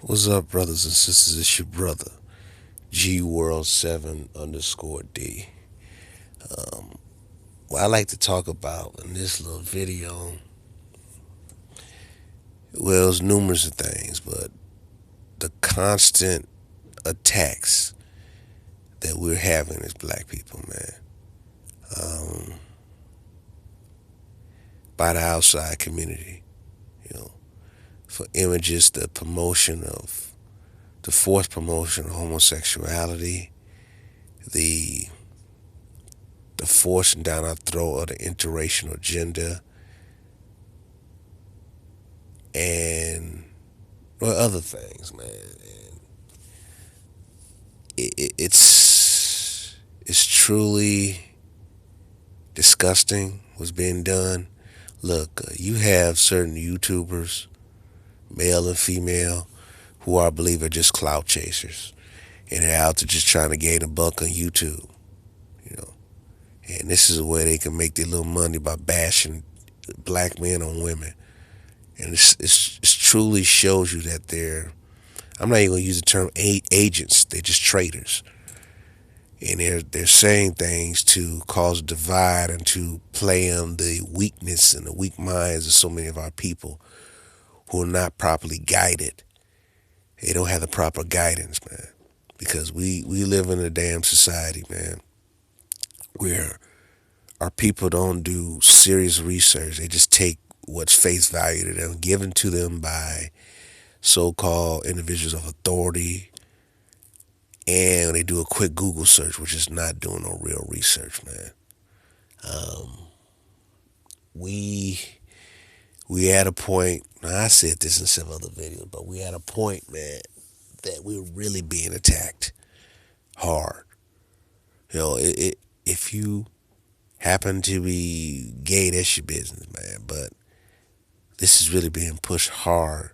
What's up, brothers and sisters? It's your brother, G World 7 underscore D. What I like to talk about in this little video, well, it's numerous of things, but the constant attacks that we're having as black people, man, um, by the outside community, you know, for images, the forced promotion of homosexuality, the the forcing down our throat of the interracial agenda, and well, other things, man. And it's truly disgusting what's being done. Look, you have certain YouTubers, male and female, who I believe are just clout chasers, and they're out to just trying to gain a buck on YouTube, you know. And this is a way they can make their little money by bashing black men on women. And it's truly shows you that they're, I'm not even gonna use the term agents. They're just traitors, and they're saying things to cause a divide and to play on the weakness and the weak minds of so many of our people who are not properly guided. They don't have the proper guidance, man. Because we live in a damn society, man, where our people don't do serious research. They just take what's face value to them, given to them by so-called individuals of authority, and they do a quick Google search, which is not doing no real research, man. Um, we we at a point. Now I said this in some other videos, but we at a point, man, that we're really being attacked hard. You know, if you happen to be gay, that's your business, man. But this is really being pushed hard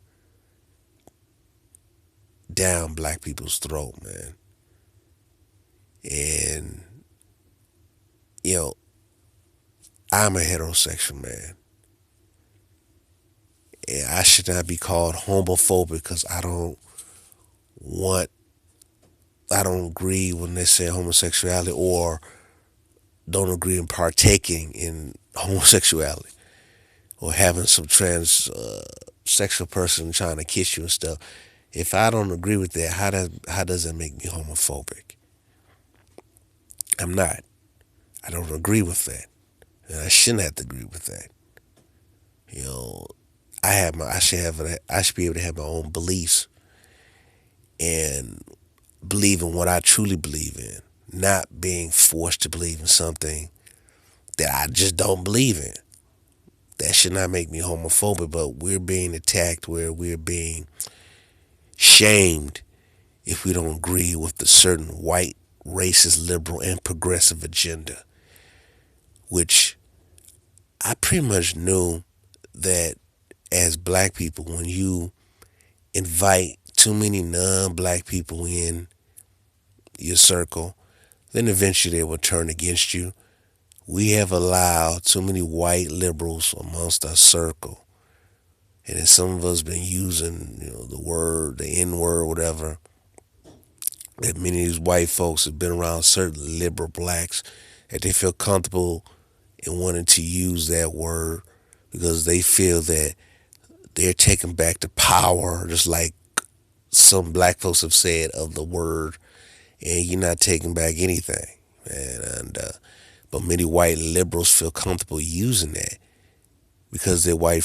down black people's throat, man. And you know, I'm a heterosexual man, and I should not be called homophobic because want, I don't agree when they say homosexuality, or don't agree in partaking in homosexuality, or having some trans sexual person trying to kiss you and stuff. If I don't agree with that, how does that make me homophobic? I'm not. I don't agree with that, and I shouldn't have to agree with that. You know, I should be able to have my own beliefs and believe in what I truly believe in, not being forced to believe in something that I just don't believe in. That should not make me homophobic, but we're being attacked where we're being shamed if we don't agree with the certain white, racist, liberal, and progressive agenda, which I pretty much knew that as black people, when you invite too many non-black people in your circle, then eventually they will turn against you. We have allowed too many white liberals amongst our circle, and then some of us been using, the word, the N word, whatever. That many of these white folks have been around certain liberal blacks that they feel comfortable in wanting to use that word because they feel that they're taking back the power, just like some black folks have said of the word, and you're not taking back anything, man. And but many white liberals feel comfortable using that because their black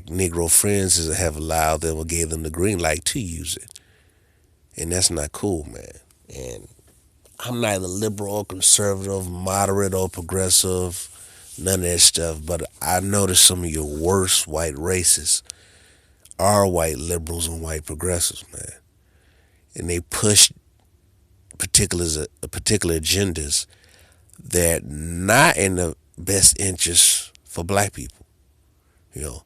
Negro friends have allowed them or gave them the green light to use it, and that's not cool, man. And I'm neither liberal or conservative, moderate or progressive, none of that stuff. But I noticed some of your worst white racists are white liberals and white progressives, man, and they push particular agendas that not in the best interest for black people. You know,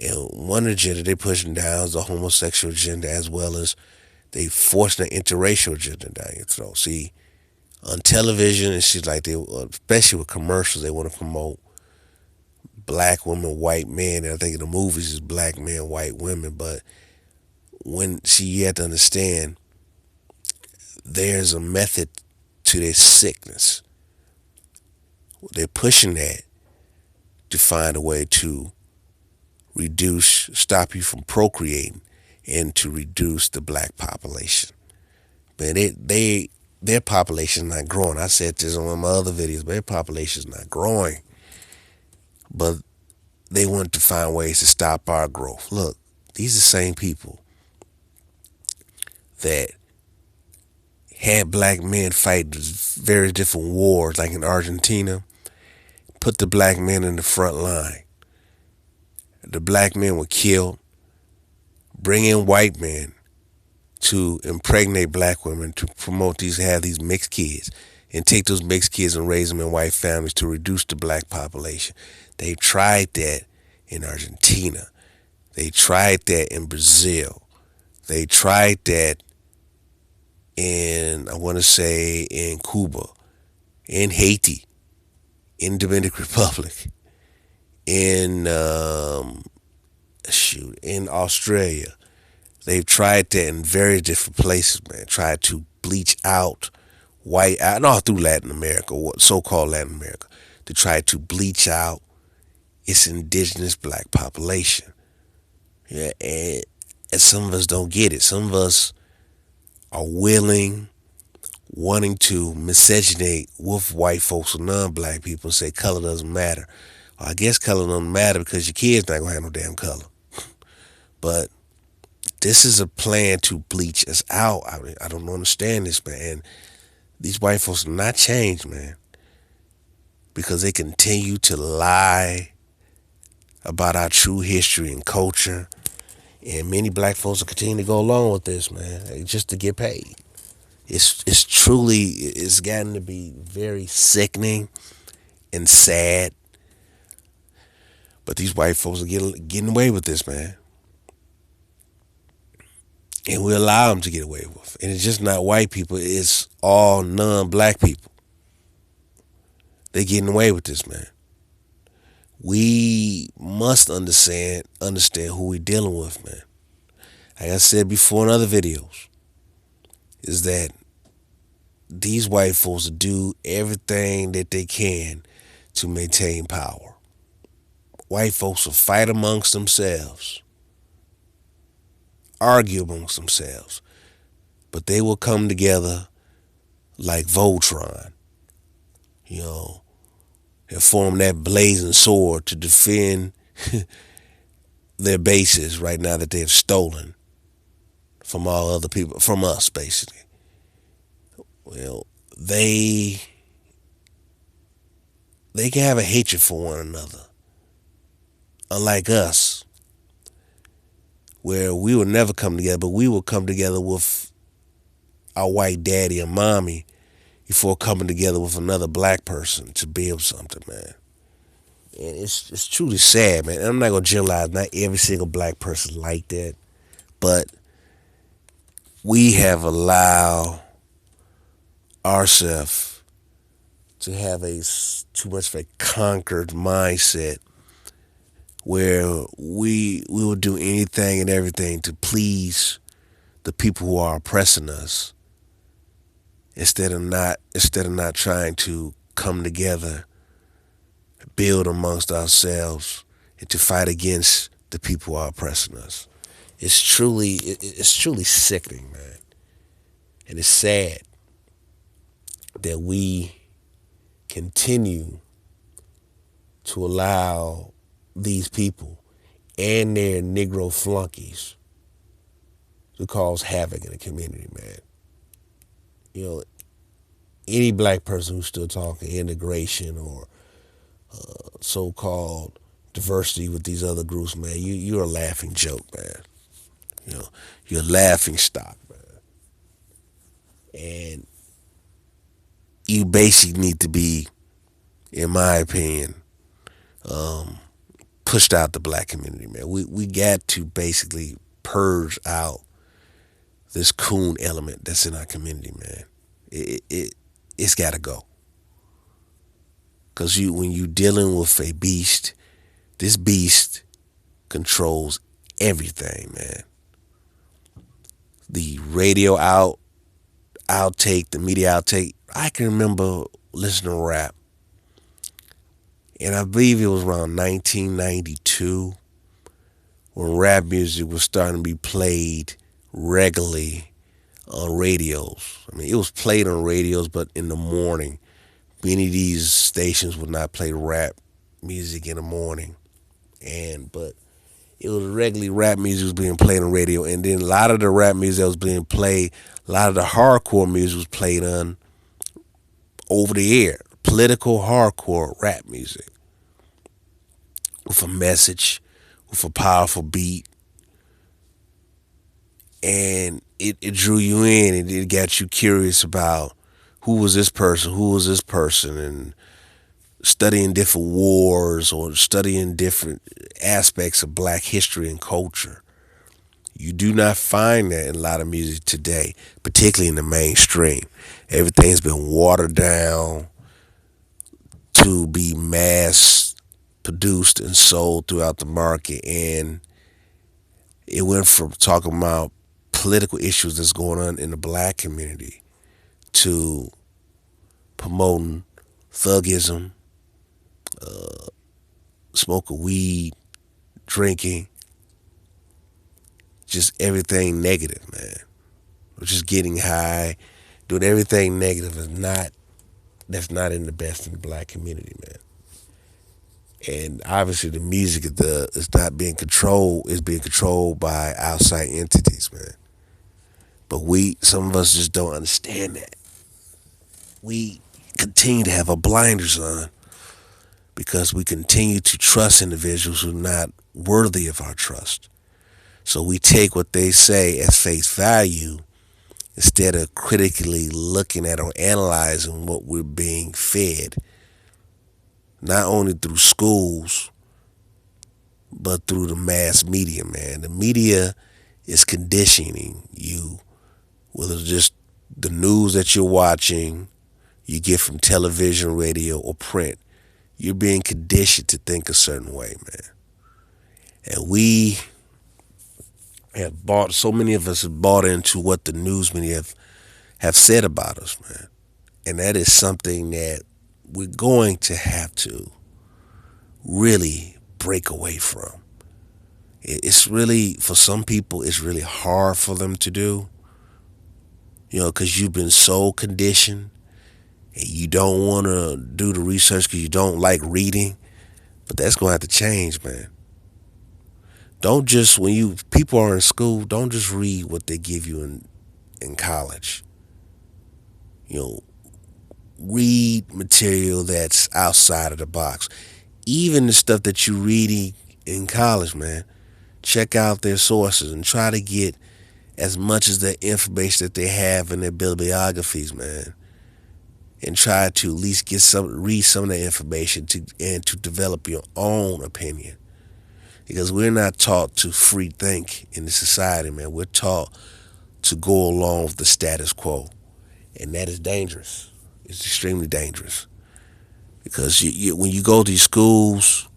and one agenda they pushing down is the homosexual agenda, as well as they forcing the interracial agenda down your throat. See, on television, it seems like they, especially with commercials, they want to promote black women, white men. And I think in the movies it's black men, white women. But when see, you have to understand there's a method to their sickness. They're pushing that to find a way to stop you from procreating, and to reduce the black population. Man, their population is not growing. I said this on one of my other videos, but their population is not growing. But they want to find ways to stop our growth. Look, these are the same people that had black men fight very different wars, like in Argentina, put the black men in the front line. The black men were killed, bring in white men to impregnate black women, to have these mixed kids, and take those mixed kids and raise them in white families to reduce the black population. They tried that in Argentina. They tried that in Brazil. They tried that I want to say, in Cuba, in Haiti, in Dominican Republic, in in Australia. They've tried that in very different places, man. Tried to bleach out and all through Latin America, what so-called Latin America, to try to bleach out its indigenous black population. Yeah, and some of us don't get it. Some of us are wanting to miscegenate with white folks or non-black people and say color doesn't matter. Well, I guess color doesn't matter because your kid's not gonna have no damn color. But this is a plan to bleach us out. I mean, I don't understand this, man. And these white folks are not changed, man, because they continue to lie about our true history and culture. And many black folks will continue to go along with this, man, just to get paid. It's gotten to be very sickening and sad. But these white folks are getting away with this, man. And we allow them to get away with it. And it's just not white people, it's all non-black people. They're getting away with this, man. We must understand who we're dealing with, man. Like I said before in other videos, is that these white folks do everything that they can to maintain power. White folks will fight amongst themselves, argue amongst themselves, but they will come together like Voltron, and form that blazing sword to defend their bases right now that they have stolen from all other people, from us, basically. Well, they can have a hatred for one another, unlike us, where we will never come together, but we will come together with our white daddy and mommy before coming together with another black person to build something, man. And it's truly sad, man. And I'm not gonna generalize. Not every single black person like that, but we have allowed ourselves to have too much of a conquered mindset, where we will do anything and everything to please the people who are oppressing us, instead of not trying to come together, build amongst ourselves, and to fight against the people who are oppressing us. It's truly sickening, man. And it's sad that we continue to allow these people and their Negro flunkies to cause havoc in the community, man. Any black person who's still talking integration or so-called diversity with these other groups, man, you're a laughing joke, man. You're a laughing stock, man. And you basically need to be, in my opinion, pushed out the black community, man. We got to basically purge out this coon element that's in our community, man. It's got to go. Because when you're dealing with a beast, this beast controls everything, man. the radio outtake, the media outtake. I can remember listening to rap, and I believe it was around 1992 when rap music was starting to be played regularly on radios. I mean, it was played on radios, but in the morning, many of these stations would not play rap music in the morning, and but it was regularly rap music was being played on radio, and then a lot of the rap music that was being played, a lot of the hardcore music was played on over the air, political hardcore rap music with a message, with a powerful beat, and it drew you in, and it got you curious about who was this person, and studying different wars or studying different aspects of black history and culture. You do not find that in a lot of music today, particularly in the mainstream. Everything's been watered down to be mass produced and sold throughout the market, and it went from talking about political issues that's going on in the black community to promoting thugism, smoking weed, drinking, just everything negative, man. Just getting high, doing everything negative is not that's not in the best in the black community, man. And obviously the music is not being controlled, is being controlled by outside entities, man. But some of us just don't understand that. We continue to have our blinders on because we continue to trust individuals who are not worthy of our trust. So we take what they say as face value instead of critically looking at or analyzing what we're being fed, not only through schools, but through the mass media, man. The media is conditioning you, whether it's just the news that you're watching, you get from television, radio, or print. You're being conditioned to think a certain way, man. And we have bought, so many of us have bought into what the news media have said about us, man. And that is something that we're going to have to really break away from. It's really, for some people, it's really hard for them to do, because you've been so conditioned and you don't want to do the research because you don't like reading. But that's going to have to change, man. Don't just, people are in school, don't just read what they give you in college. Read material that's outside of the box. Even the stuff that you're reading in college, man, check out their sources and try to get as much as the information that they have in their bibliographies, man. And try to at least read some of that information and to develop your own opinion. Because we're not taught to free think in the society, man. We're taught to go along with the status quo. And that is dangerous. It's extremely dangerous. Because when you go to these schools,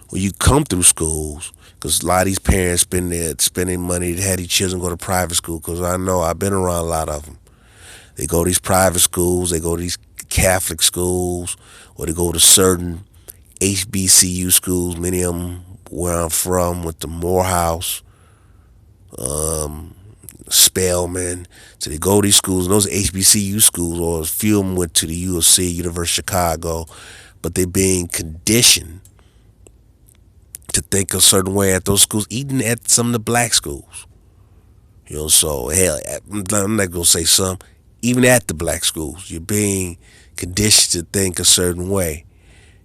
when you come through schools, because a lot of these parents spending money to have these children go to private school, because I know I've been around a lot of them. They go to these private schools, they go to these Catholic schools, or they go to certain HBCU schools, many of them where I'm from, with the Morehouse, Spelman. So they go to these schools, and those are HBCU schools, or a few of them went to the U of C, University of Chicago, but they're being conditioned to think a certain way at those schools, even at some of the black schools. So hell, I'm not gonna say some, even at the black schools, you're being conditioned to think a certain way.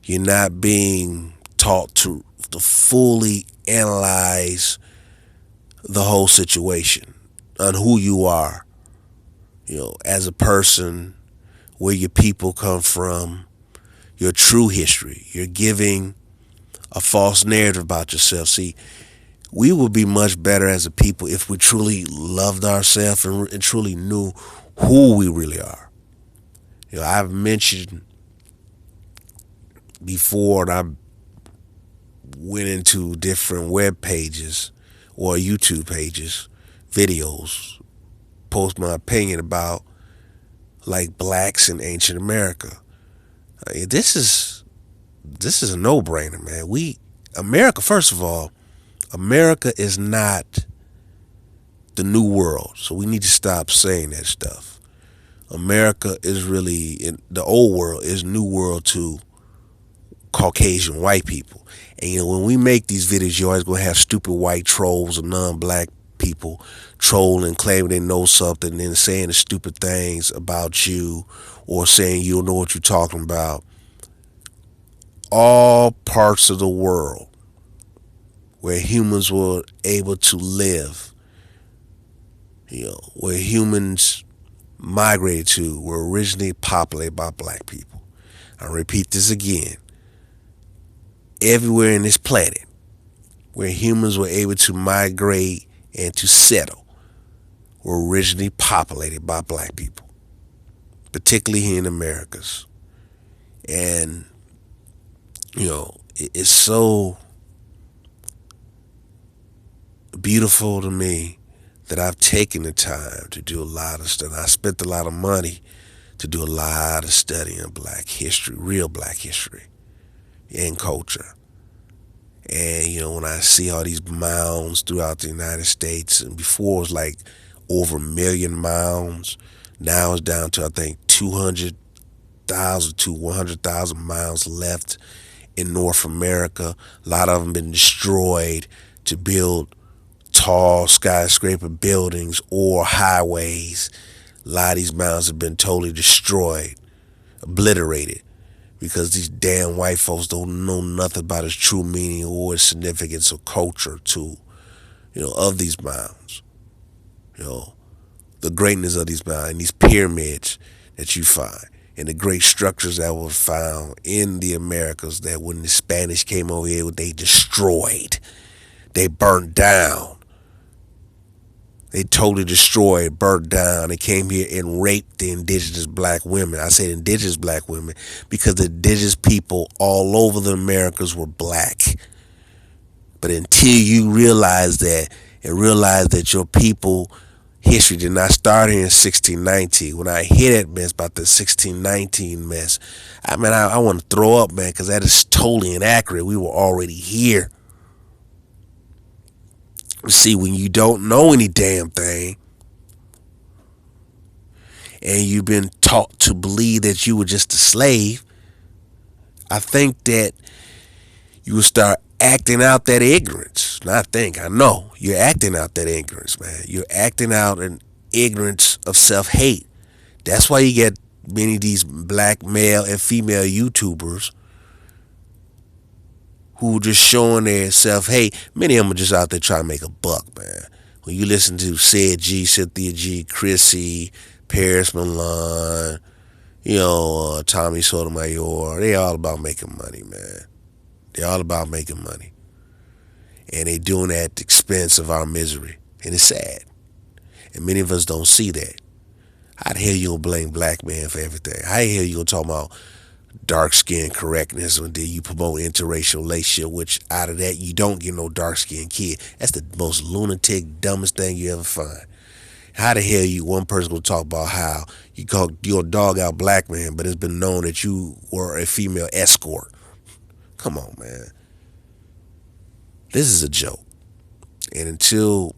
You're not being taught to fully analyze the whole situation on who you are, as a person, where your people come from, your true history. You're giving a false narrative about yourself. See, we would be much better as a people if we truly loved ourselves and truly knew who we really are. I've mentioned before, and I went into different web pages or YouTube pages, videos, post my opinion about like blacks in ancient America. This is a no brainer, man. America, first of all, America is not the new world, so we need to stop saying that stuff. America is really in the old world is new world to Caucasian white people. And when we make these videos, you always gonna have stupid white trolls or non-black people trolling, claiming they know something, and then saying the stupid things about you or saying you don't know what you're talking about. All parts of the world where humans were able to live, where humans migrated to, were originally populated by black people. I repeat this again. Everywhere in this planet where humans were able to migrate and to settle were originally populated by black people, particularly here in Americas. And, it's so beautiful to me that I've taken the time to do a lot of stuff. I spent a lot of money to do a lot of studying black history, real black history and culture. And when I see all these mounds throughout the United States, and before it was like over a million mounds, now it's down to I think 200,000 to 100,000 miles left in North America. A lot of them been destroyed to build tall skyscraper buildings or highways. A lot of these mounds have been totally destroyed, obliterated, because these damn white folks don't know nothing about its true meaning or its significance or culture to, of these mounds. The greatness of these mounds and these pyramids that you find and the great structures that were found in the Americas that when the Spanish came over here, they destroyed. They burned down. They totally destroyed, burnt down. They came here and raped the indigenous black women. I said indigenous black women because the indigenous people all over the Americas were black. But until you realize that and realize that your people history did not start here in 1619. When I hear that mess about the 1619 mess, I want to throw up, man, because that is totally inaccurate. We were already here. See, when you don't know any damn thing and you've been taught to believe that you were just a slave, I think that you will start acting out that ignorance. I know you're acting out that ignorance, man. You're acting out an ignorance of self-hate. That's why you get many of these black male and female YouTubers who just showing their self-hate. Many of them are just out there trying to make a buck, man. When you listen to Sid G, Cynthia G, Chrissy, Paris Milan, Tommy Sotomayor, they all about making money, man. They're all about making money. And they doing that at the expense of our misery. And it's sad. And many of us don't see that. How the hell you gonna blame black men for everything? How the hell you gonna talk about dark skin correctness when you promote interracial relationship, which out of that you don't get no dark skinned kid? That's the most lunatic, dumbest thing you ever find. How the hell one person gonna talk about how you're a dog out black man, but it's been known that you were a female escort? Come on, man. This is a joke. And until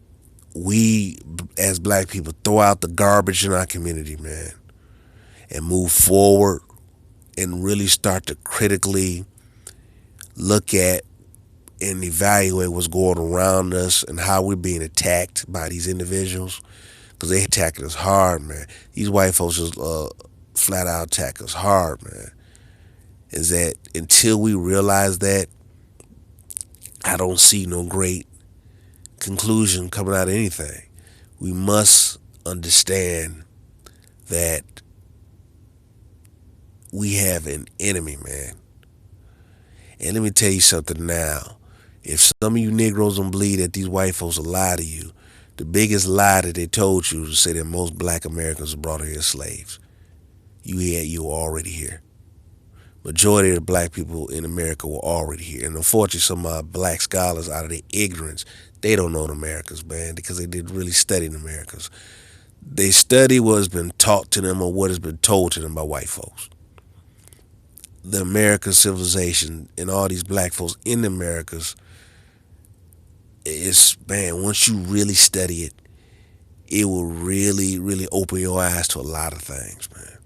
we, as black people, throw out the garbage in our community, man, and move forward and really start to critically look at and evaluate what's going around us and how we're being attacked by these individuals, because they attacking us hard, man. These white folks just flat out attack us hard, man. Is that until we realize that, I don't see no great conclusion coming out of anything. We must understand that we have an enemy, man. And let me tell you something now. If some of you Negroes don't believe that these white folks will lie to you, the biggest lie that they told you was to say that most black Americans were brought here as slaves. You were already here. Majority of the black people in America were already here. And unfortunately, some of our black scholars, out of their ignorance, they don't know the Americas, man, because they didn't really study the Americas. They study what has been taught to them or what has been told to them by white folks. The American civilization and all these black folks in the Americas, it's, man, once you really study it, it will really, really open your eyes to a lot of things, man.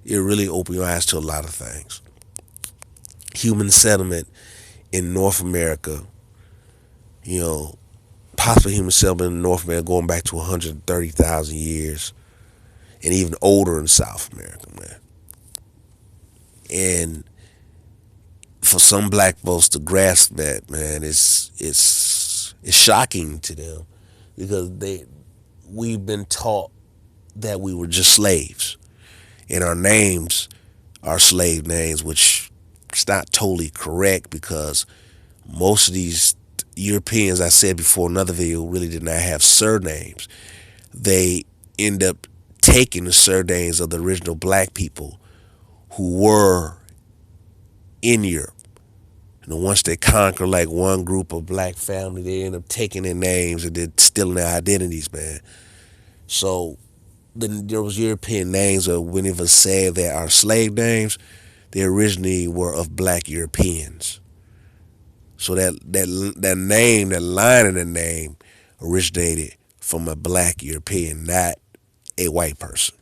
It really open your eyes to a lot of things. Human settlement in North America, you know, possibly human settlement in North America going back to 130,000 years, and even older in South America, man. And for some black folks to grasp that, man, it's shocking to them because we've been taught that we were just slaves, and our names are slave names, which is not totally correct because most of these Europeans, I said before in another video, really did not have surnames. They end up taking the surnames of the original black people who were in Europe. And once they conquer like one group of black family, they end up taking their names and then stealing their identities, man. So those European names, or when it was said that are slave names, they originally were of black Europeans. So that name, that line in the name, originated from a black European, not a white person.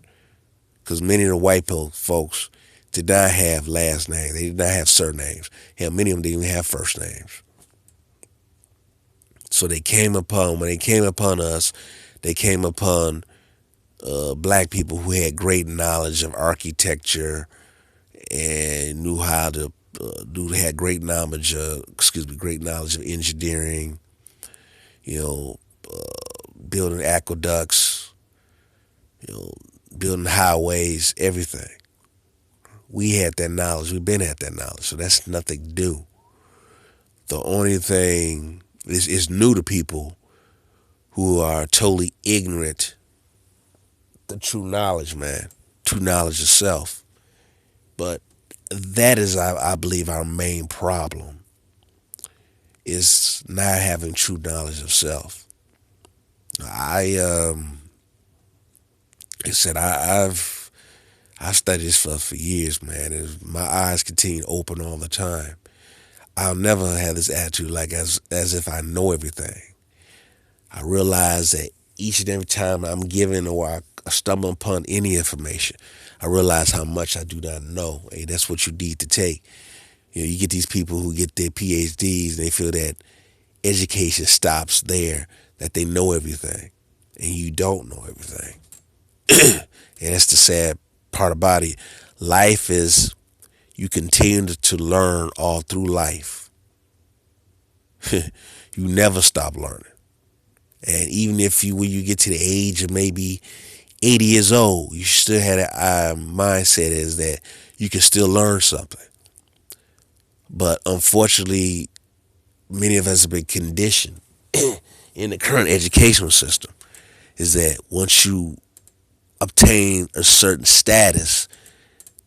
Because many of the white folks did not have last names. They did not have surnames. Hell, many of them didn't even have first names. So when they came upon us, they came upon black people who had great knowledge of architecture and knew how to had great knowledge great knowledge of engineering, you know, building aqueducts, you know, building highways, everything. We had that knowledge. We've been at that knowledge, so that's nothing new. The only thing is new to people who are totally ignorant. The true knowledge, man, true knowledge of self. But that is, I believe, our main problem is not having true knowledge of self. I've studied this for years, man, and my eyes continue to open all the time. I'll never have this attitude like as if I know everything. I realize that each and every time I'm given or I stumble upon any information, I realize how much I do not know. Hey, that's what you need to take. You know, you get these people who get their PhDs and they feel that education stops there, that they know everything, and you don't know everything. And that's the sad part about it. Life is, you continue to learn all through life. You never stop learning. And even if when you get to the age of maybe 80 years old, you still have that mindset is that you can still learn something. But unfortunately, many of us have been conditioned in the current educational system is that once you obtain a certain status,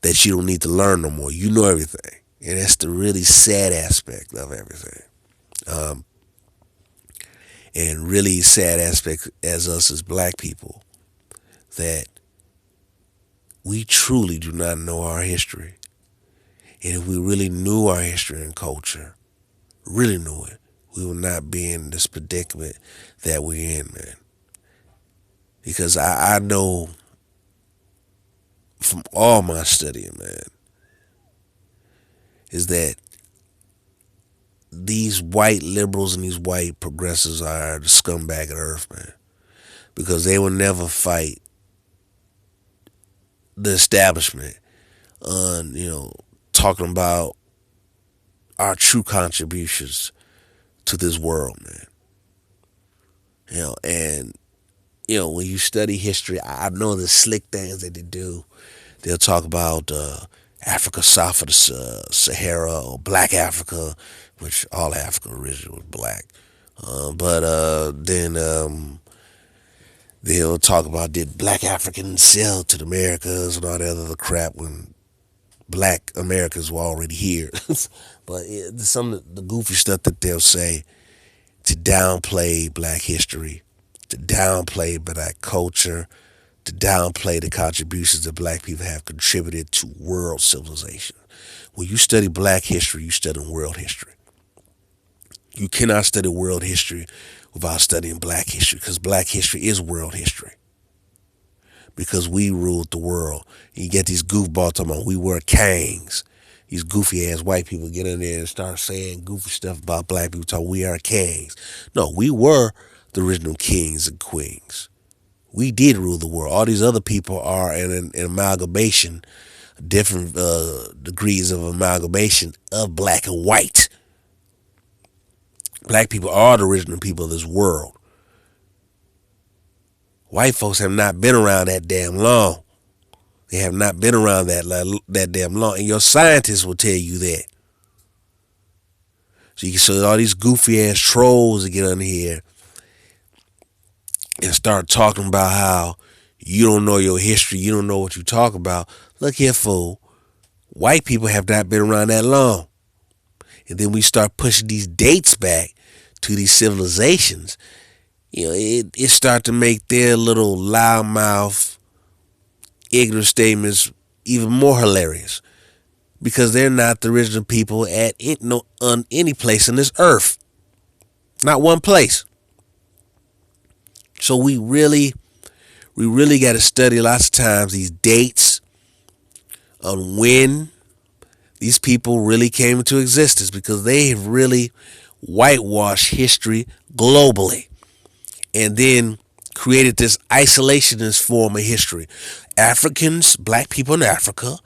that you don't need to learn no more. You know everything. And that's the really sad aspect of everything. And really sad aspect as us as black people, that we truly do not know our history. And if we really knew our history and culture, really knew it, we would not be in this predicament that we're in, man. Because I know from all my studying, man, is that these white liberals and these white progressives are the scumbag of earth, man. Because they will never fight the establishment on, talking about our true contributions to this world, man. And when you study history, I know the slick things that they do. They'll talk about Africa south of the Sahara, or Black Africa, which all Africa originally was black. But then they'll talk about, did black Africans sell to the Americas and all that other crap when black Americans were already here. But some of the goofy stuff that they'll say to downplay black history, to downplay black culture, to downplay the contributions that black people have contributed to world civilization. When you study black history, you study world history. You cannot study world history without studying black history, because black history is world history. Because we ruled the world. You get these goofballs talking about we were kings. These goofy ass white people get in there and start saying goofy stuff about black people, talking we are kings. No, we were the original kings and queens. We did rule the world. All these other people are an amalgamation, different degrees of amalgamation of black and white. Black people are the original people of this world. White folks have not been around that damn long. They have not been around that damn long. And your scientists will tell you that. So all these goofy ass trolls that get on here and start talking about how you don't know your history, you don't know what you talk about. Look here, fool. White people have not been around that long. And then we start pushing these dates back to these civilizations. You know, it start to make their little loudmouth, ignorant statements even more hilarious, because they're not the original people at on any place in this earth. Not one place. So we really got to study lots of times these dates on when these people really came into existence, because they have really whitewashed history globally and then created this isolationist form of history. Africans, black people in Africa,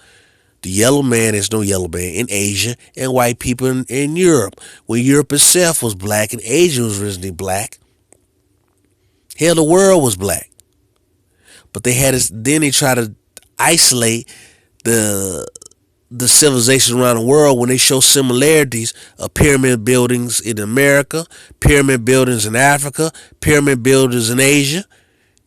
the yellow man is no yellow man in Asia, and white people in Europe. When Europe itself was black and Asia was originally black, hell, the world was black. But they had this, then they try to isolate the civilizations around the world when they show similarities of pyramid buildings in America, pyramid buildings in Africa, pyramid buildings in Asia,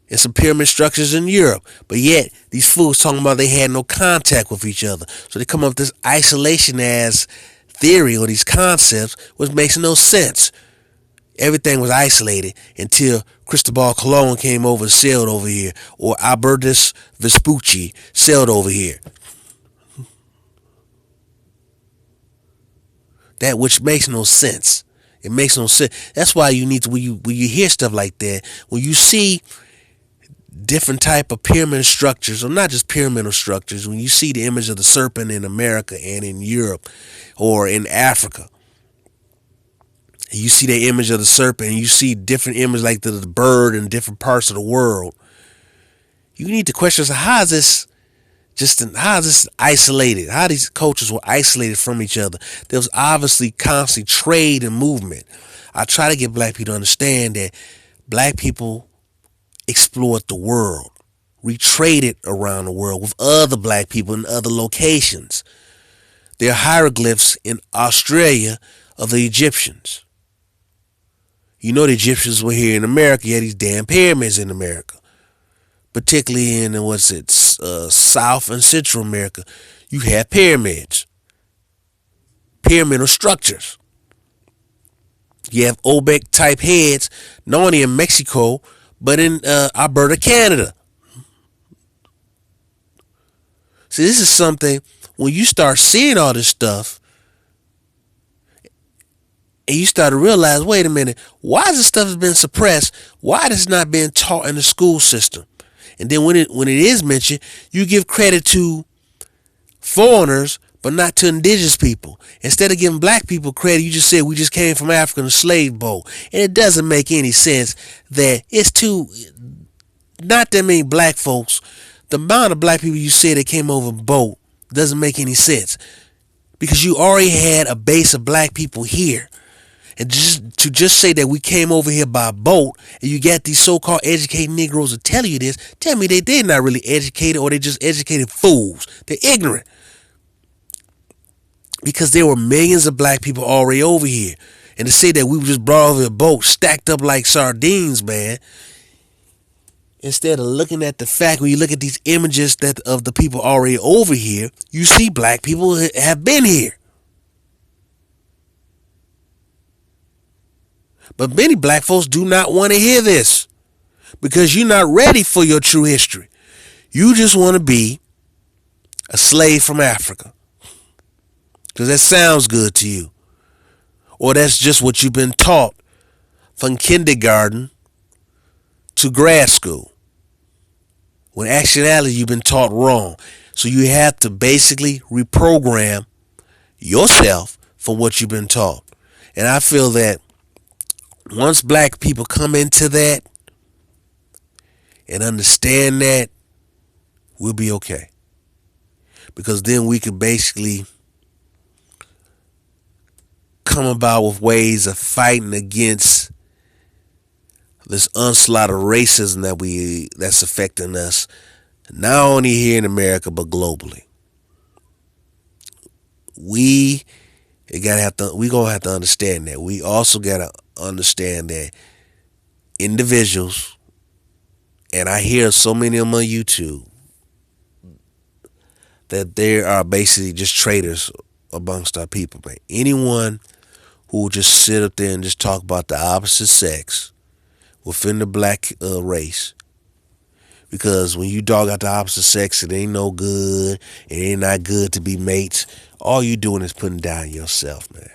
and some pyramid structures in Europe. But yet, these fools talking about they had no contact with each other. So they come up with this isolation as theory or these concepts, which makes no sense. Everything was isolated until Cristobal Colon came over and sailed over here, or Albertus Vespucci sailed over here. That which makes no sense. It makes no sense. That's why you need to, when you hear stuff like that, when you see different type of pyramid structures, or not just pyramidal structures, when you see the image of the serpent in America and in Europe or in Africa, and you see the image of the serpent, and you see different images like the bird in different parts of the world, you need to question, how is this isolated? How these cultures were isolated from each other? There was obviously constant trade and movement. I try to get black people to understand that black people explored the world. We traded around the world with other black people in other locations. There are hieroglyphs in Australia of the Egyptians. You know the Egyptians were here in America. You had these damn pyramids in America. Particularly in, South and Central America, you have pyramids. Pyramidal structures. You have Olmec type heads, not only in Mexico, but in Alberta, Canada. See, this is something, when you start seeing all this stuff, and you start to realize, wait a minute, why is this stuff been suppressed? Why is it not being taught in the school system? And then when it is mentioned, you give credit to foreigners, but not to indigenous people. Instead of giving black people credit, you just said we just came from Africa in a slave boat. And it doesn't make any sense that it's not that many black folks. The amount of black people you say that came over a boat doesn't make any sense, because you already had a base of black people here. And just say that we came over here by boat, and you got these so-called educated Negroes to tell you this, tell me they're not really educated, or they just educated fools. They're ignorant. Because there were millions of black people already over here. And to say that we were just brought over a boat stacked up like sardines, man, instead of looking at the fact, when you look at these images of the people already over here, you see black people have been here. But many black folks do not want to hear this. because you're not ready for your true history. You just want to be a slave from Africa because that sounds good to you, or that's just what you've been taught from kindergarten to grad school, when actuality you've been taught wrong. So you have to basically reprogram yourself from what you've been taught. And I feel that once black people come into that and understand that, we'll be okay. Because then we can basically come about with ways of fighting against this onslaught of racism that's affecting us, not only here in America but globally. We gonna have to understand that. We also gotta understand that individuals, and I hear so many of them on YouTube, that there are basically just traitors amongst our people, man. Anyone who will just sit up there and just talk about the opposite sex within the black race. Because when you dog out the opposite sex, it ain't no good. It ain't not good to be mates. All you doing is putting down yourself, man.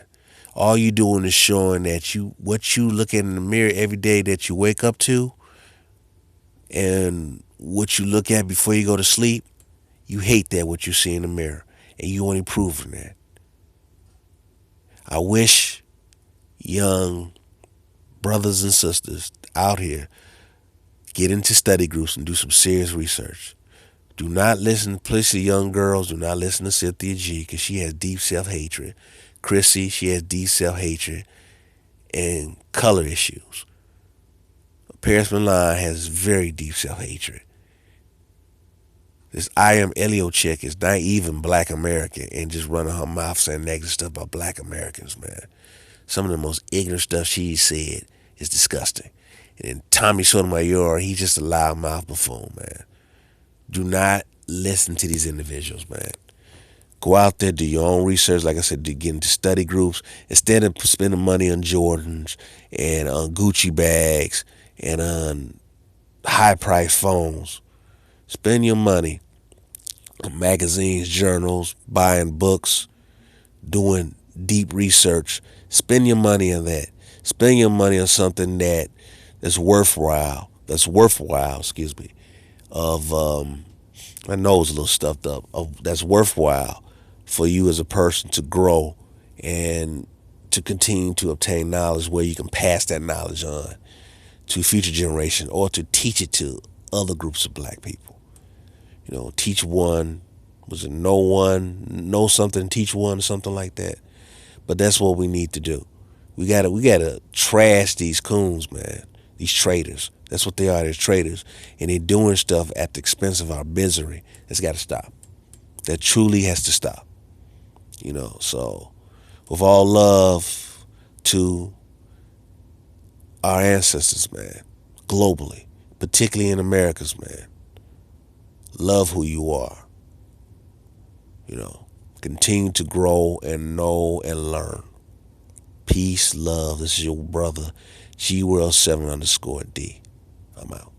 All you doing is showing that what you look at in the mirror every day that you wake up to, and what you look at before you go to sleep, you hate that what you see in the mirror, and you want improving that. I wish young brothers and sisters out here get into study groups and do some serious research. Do not listen, please, to young girls. Do not listen to Cynthia G, because she has deep self-hatred. Chrissy, she has deep self-hatred and color issues. Paris Milan has very deep self-hatred. This I Am Elio chick is not even black American and just running her mouth saying negative stuff about black Americans, man. Some of the most ignorant stuff she said is disgusting. And then Tommy Sotomayor, he's just a loudmouth buffoon, man. Do not listen to these individuals, man. Go out there, do your own research. Like I said, get into study groups. Instead of spending money on Jordans and on Gucci bags and on high-priced phones, spend your money on magazines, journals, buying books, doing deep research. Spend your money on that. Spend your money on something that's worthwhile. Of I know it's a little stuffed up. That's worthwhile for you as a person to grow and to continue to obtain knowledge, where you can pass that knowledge on to future generation or to teach it to other groups of black people. Teach one. Was it know something, teach one, or something like that? But that's what we need to do. We gotta trash these coons, man. These traitors. That's what they are. They're traitors, and they're doing stuff at the expense of our misery. That's got to stop. That truly has to stop. So with all love to our ancestors, man, globally, particularly in Americas, man. Love who you are. Continue to grow and know and learn. Peace, love. This is your brother, G World 7_D. I'm out.